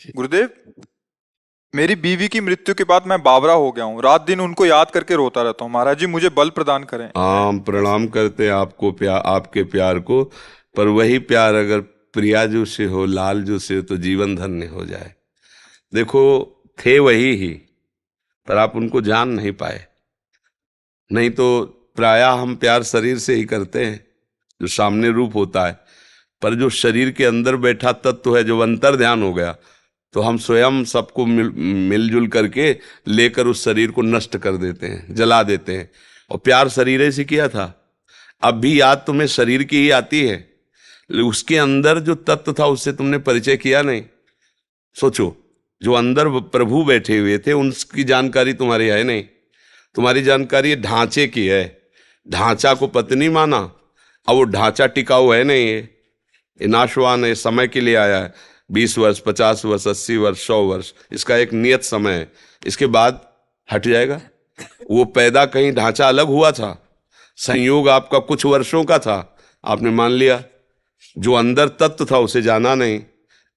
गुरुदेव, मेरी बीवी की मृत्यु के बाद मैं बावरा हो गया हूँ। रात दिन उनको याद करके रोता रहता हूँ। महाराज जी, मुझे बल प्रदान करें। हम प्रणाम करते हैं आपको, प्यार, आपके प्यार को। पर वही प्यार अगर प्रियाजू से हो, लालजू से हो, तो जीवन धन्य हो जाए। देखो, थे वही ही, पर आप उनको जान नहीं पाए। नहीं तो प्रायः हम प्यार शरीर से ही करते हैं, जो सामने रूप होता है। पर जो शरीर के अंदर बैठा तत्व है, जो अंतर ध्यान हो गया, तो हम स्वयं सबको मिलजुल करके लेकर उस शरीर को नष्ट कर देते हैं, जला देते हैं। और प्यार शरीर से किया था। अब भी याद तुम्हें शरीर की ही आती है, उसके अंदर जो तत्व था उससे तुमने परिचय किया नहीं। सोचो, जो अंदर प्रभु बैठे हुए थे उनकी जानकारी तुम्हारी है नहीं। तुम्हारी जानकारी ढांचे की है। ढांचा को पत्नी माना, अब वो ढांचा टिकाऊ है नहीं। ये नाशवान है, समय के लिए आया है। 20 वर्ष, 50 वर्ष, 80 वर्ष, 100 वर्ष, इसका एक नियत समय है। इसके बाद हट जाएगा। वो पैदा कहीं ढांचा अलग हुआ था, संयोग आपका कुछ वर्षों का था, आपने मान लिया। जो अंदर तत्व था उसे जाना नहीं।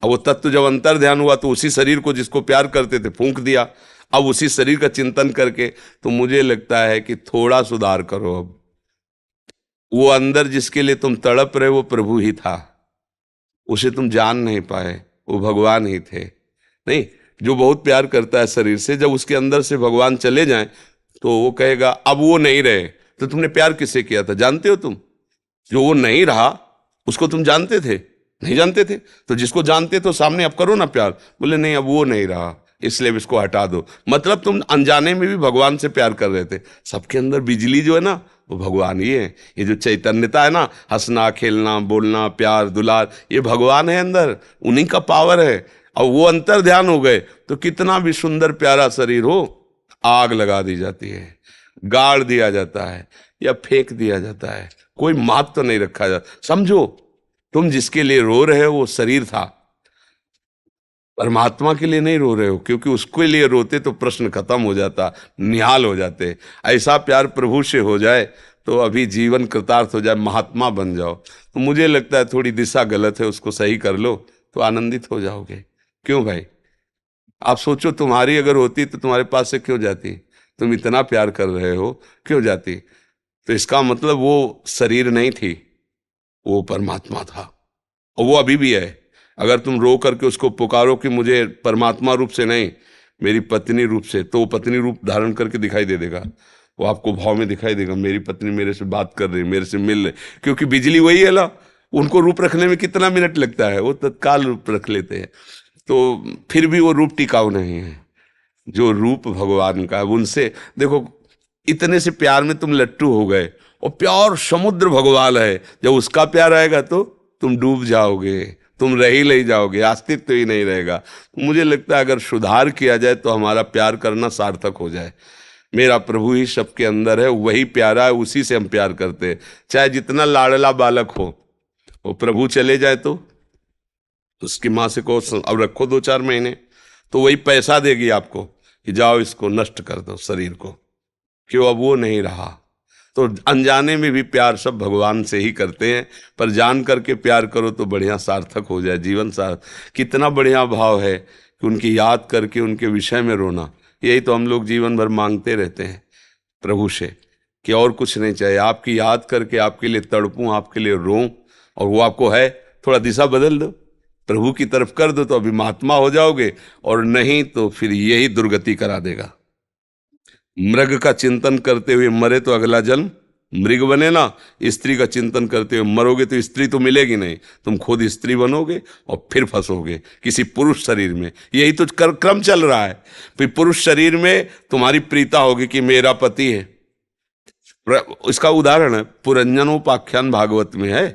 अब वो तत्व जब अंतर ध्यान हुआ तो उसी शरीर को जिसको प्यार करते थे फूंक दिया। अब उसी शरीर का चिंतन करके तो मुझे लगता है कि थोड़ा सुधार करो। अब वो अंदर जिसके लिए तुम तड़प रहे वो प्रभु ही था, उसे तुम जान नहीं पाए, वो भगवान ही थे। नहीं, जो बहुत प्यार करता है शरीर से, जब उसके अंदर से भगवान चले जाएं तो वो कहेगा अब वो नहीं रहे। तो तुमने प्यार किससे किया था जानते हो तुम? जो वो नहीं रहा उसको तुम जानते थे? नहीं जानते थे। तो जिसको जानते तो सामने अब करो ना प्यार। बोले नहीं, अब वो नहीं रहा, इसलिए इसको हटा दो। मतलब तुम अनजाने में भी भगवान से प्यार कर रहे थे। सबके अंदर बिजली जो है ना, वो भगवान ही है। ये जो चैतन्यता है ना, हंसना, खेलना, बोलना, प्यार, दुलार, ये भगवान है अंदर, उन्हीं का पावर है। और वो अंतर ध्यान हो गए तो कितना भी सुंदर प्यारा शरीर हो, आग लगा दी जाती है, गाड़ दिया जाता है या फेंक दिया जाता है। कोई महत्व तो नहीं रखा जाता। समझो, तुम जिसके लिए रो रहे हो वो शरीर था, परमात्मा के लिए नहीं रो रहे हो। क्योंकि उसके लिए रोते तो प्रश्न खत्म हो जाता, निहाल हो जाते। ऐसा प्यार प्रभु से हो जाए तो अभी जीवन कृतार्थ हो जाए, महात्मा बन जाओ। तो मुझे लगता है थोड़ी दिशा गलत है, उसको सही कर लो तो आनंदित हो जाओगे। क्यों भाई? आप सोचो, तुम्हारी अगर होती तो तुम्हारे पास से क्यों जाती? तुम इतना प्यार कर रहे हो, क्यों जाती? तो इसका मतलब वो शरीर नहीं थी, वो परमात्मा था। और वो अभी भी है। अगर तुम रो करके उसको पुकारो कि मुझे परमात्मा रूप से नहीं, मेरी पत्नी रूप से, तो वो पत्नी रूप धारण करके दिखाई दे देगा। वो आपको भाव में दिखाई देगा, मेरी पत्नी मेरे से बात कर रही, मेरे से मिल रही। क्योंकि बिजली वही है ना, उनको रूप रखने में कितना मिनट लगता है, वो तत्काल रूप रख लेते हैं। तो फिर भी वो रूप टिकाऊ नहीं है। जो रूप भगवान का है उनसे देखो, इतने से प्यार में तुम लट्टू हो गए। और प्यार समुद्र भगवान है, जब उसका प्यार आएगा तो तुम डूब जाओगे, तुम रह ही नहीं जाओगे, अस्तित्व ही नहीं रहेगा। तो मुझे लगता है अगर सुधार किया जाए तो हमारा प्यार करना सार्थक हो जाए। मेरा प्रभु ही सबके अंदर है, वही प्यारा है, उसी से हम प्यार करते हैं। चाहे जितना लाडला बालक हो, वो प्रभु चले जाए तो उसकी माँ से कहो अब रखो 2-4 महीने, तो वही पैसा देगी आपको कि जाओ इसको नष्ट कर दो शरीर को। क्यों? अब वो नहीं रहा। तो अनजाने में भी प्यार सब भगवान से ही करते हैं, पर जान करके प्यार करो तो बढ़िया सार्थक हो जाए जीवन। कितना बढ़िया भाव है कि उनकी याद करके उनके विषय में रोना। यही तो हम लोग जीवन भर मांगते रहते हैं प्रभु से, कि और कुछ नहीं चाहिए, आपकी याद करके आपके लिए तड़पूं, आपके लिए रोऊं। और वो आपको है, थोड़ा दिशा बदल दो, प्रभु की तरफ कर दो तो अभी महात्मा हो जाओगे, और नहीं तो फिर यही दुर्गति करा देगा। मृग का चिंतन करते हुए मरे तो अगला जन्म मृग बने ना। स्त्री का चिंतन करते हुए मरोगे तो स्त्री तो मिलेगी नहीं, तुम खुद स्त्री बनोगे और फिर फंसोगे किसी पुरुष शरीर में। यही तो क्रम चल रहा है। फिर पुरुष शरीर में तुम्हारी प्रीता होगी कि मेरा पति है। इसका उदाहरण है, पुरंजनोपाख्यान भागवत में है।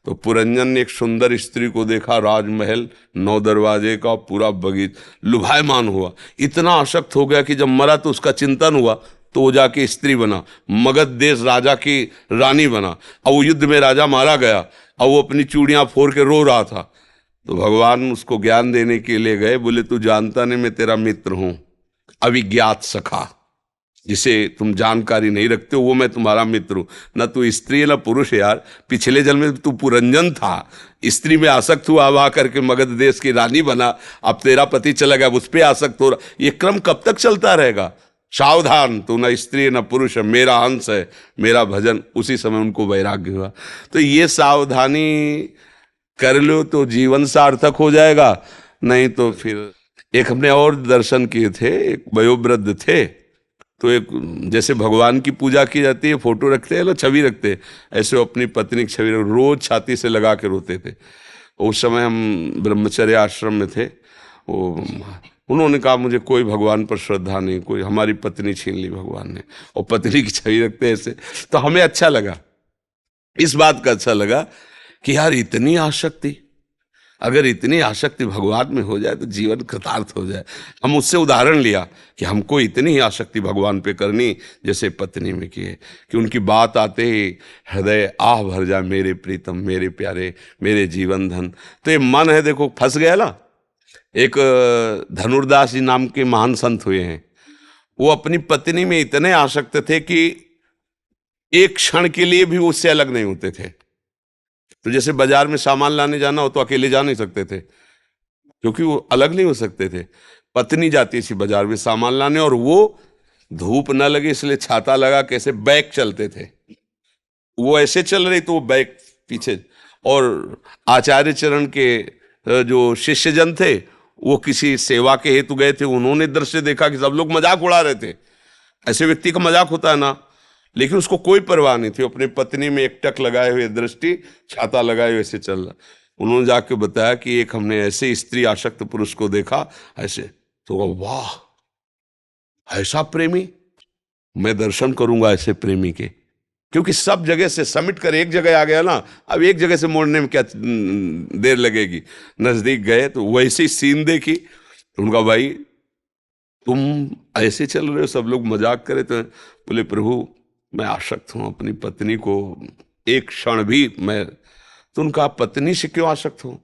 तो पुरंजन ने एक सुंदर स्त्री को देखा, राजमहल 9 दरवाजे का, पूरा बगीचा, लुभायमान हुआ, इतना आसक्त हो गया कि जब मरा तो उसका चिंतन हुआ, तो वो जाके स्त्री बना, मगध देश राजा की रानी बना। अब वो युद्ध में राजा मारा गया, अब वो अपनी चूड़ियां फोड़ के रो रहा था। तो भगवान उसको ज्ञान देने के लिए गए, बोले तू जानता नहीं मैं तेरा मित्र हूं, अविज्ञात सखा। जिसे तुम जानकारी नहीं रखते हो वो मैं तुम्हारा मित्र हूं। न तू स्त्री है न पुरुष है यार, पिछले जन्म में तू पुरंजन था, स्त्री में आसक्त हुआ, अब आकर के मगध देश की रानी बना, अब तेरा पति चला गया, उस पर आसक्त हो रहा। ये क्रम कब तक चलता रहेगा? सावधान, तू न स्त्री है न पुरुष है, मेरा अंश है, मेरा भजन। उसी समय उनको वैराग्य हुआ। तो ये सावधानी कर लो तो जीवन सार्थक हो जाएगा, नहीं तो फिर। एक हमने और दर्शन किए थे, एक वयोवृद्ध थे, तो एक जैसे भगवान की पूजा की जाती है, फोटो रखते हैं ना, छवि रखते हैं, ऐसे वो अपनी पत्नी की छवि रोज छाती से लगा के रोते थे। उस समय हम ब्रह्मचर्य आश्रम में थे। वो उन्होंने कहा मुझे कोई भगवान पर श्रद्धा नहीं, कोई, हमारी पत्नी छीन ली भगवान ने, और पत्नी की छवि रखते हैं ऐसे। तो हमें अच्छा लगा, इस बात का अच्छा लगा कि यार इतनी आसक्ति, अगर इतनी आसक्ति भगवान में हो जाए तो जीवन कृतार्थ हो जाए। हम उससे उदाहरण लिया कि हमको इतनी ही आसक्ति भगवान पे करनी जैसे पत्नी में की है, कि उनकी बात आते ही हृदय आह भर जाए, मेरे प्रीतम, मेरे प्यारे, मेरे जीवन धन। तो ये मन है, देखो फंस गया ना। एक धनुर्दास जी नाम के महान संत हुए हैं, वो अपनी पत्नी में इतने आसक्त थे कि एक क्षण के लिए भी उससे अलग नहीं होते थे। तो जैसे बाजार में सामान लाने जाना हो तो अकेले जा नहीं सकते थे, क्योंकि वो अलग नहीं हो सकते थे। पत्नी जाती थी बाजार में सामान लाने, और वो धूप न लगे इसलिए छाता लगा कैसे बैक चलते थे। वो ऐसे चल रही तो वो बैक पीछे। और आचार्य चरण के जो शिष्यजन थे वो किसी सेवा के हेतु गए थे, उन्होंने दृश्य देखा कि सब लोग मजाक उड़ा रहे थे। ऐसे व्यक्ति का मजाक होता है ना, लेकिन उसको कोई परवाह नहीं थी, अपनी पत्नी में एकटक लगाए हुए दृष्टि, छाता लगाए हुए ऐसे चल रहा। उन्होंने जाके बताया कि एक हमने ऐसे स्त्री आसक्त पुरुष को देखा ऐसे। तो वाह, ऐसा प्रेमी, मैं दर्शन करूंगा ऐसे प्रेमी के। क्योंकि सब जगह से समिट कर एक जगह आ गया ना, अब एक जगह से मोड़ने में क्या देर लगेगी। नजदीक गए तो वैसे ही सीन देखी। तो उनका भाई तुम ऐसे चल रहे हो, सब लोग मजाक करे। तो बोले प्रभु मैं आसक्त हूं अपनी पत्नी को, एक क्षण भी मैं। तो उनका पत्नी से क्यों आसक्त हूं?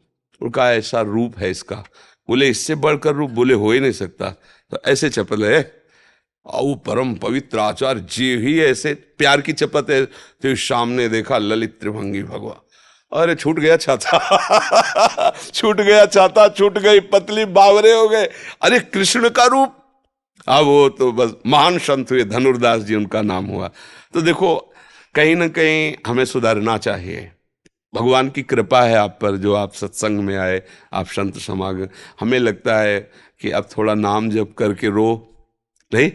उनका ऐसा रूप है इसका। बोले इससे बढ़कर रूप बोले हो ही नहीं सकता। तो ऐसे चपल है, आओ परम पवित्र आचार्य जी ही ऐसे प्यार की चपत है। तो सामने देखा ललित त्रिभंगी भगवान, अरे छूट गया छाता छूट गया छाता, छूट गई पतली, बावरे हो गए। अरे कृष्ण का रूप। अब वो तो बस महान संत हुए, धनुर्दास जी उनका नाम हुआ। तो देखो कहीं ना कहीं हमें सुधरना चाहिए। भगवान की कृपा है आप पर, जो आप सत्संग में आए, आप संत समागम। हमें लगता है कि अब थोड़ा नाम जप करके रो नहीं,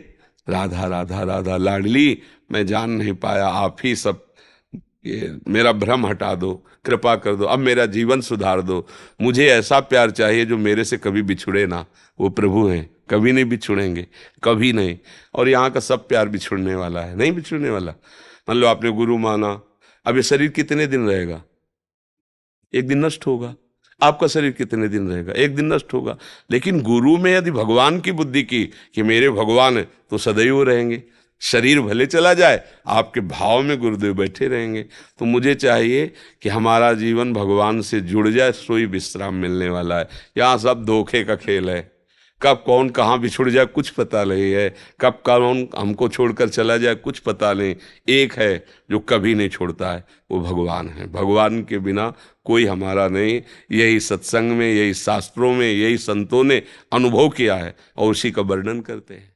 राधा राधा राधा लाडली, मैं जान नहीं पाया, आप ही सब, ये मेरा भ्रम हटा दो, कृपा कर दो, अब मेरा जीवन सुधार दो। मुझे ऐसा प्यार चाहिए जो मेरे से कभी बिछुड़े ना। वो प्रभु हैं, कभी नहीं बिछुड़ेंगे, कभी नहीं। और यहाँ का सब प्यार बिछुड़ने वाला है, नहीं बिछुड़ने वाला। मान लो आपने गुरु माना, अब ये शरीर कितने दिन रहेगा? एक दिन नष्ट होगा। आपका शरीर कितने दिन रहेगा? एक दिन नष्ट होगा। लेकिन गुरु में यदि भगवान की बुद्धि की कि मेरे भगवान है, तो सदैव रहेंगे। शरीर भले चला जाए, आपके भाव में गुरुदेव बैठे रहेंगे। तो मुझे चाहिए कि हमारा जीवन भगवान से जुड़ जाए, सोई विश्राम मिलने वाला है। यहाँ सब धोखे का खेल है, कब कौन कहाँ बिछुड़ जाए कुछ पता नहीं है, कब कौन हमको छोड़कर चला जाए कुछ पता नहीं। एक है जो कभी नहीं छोड़ता है, वो भगवान है। भगवान के बिना कोई हमारा नहीं। यही सत्संग में, यही शास्त्रों में, यही संतों ने अनुभव किया है और उसी का वर्णन करते हैं।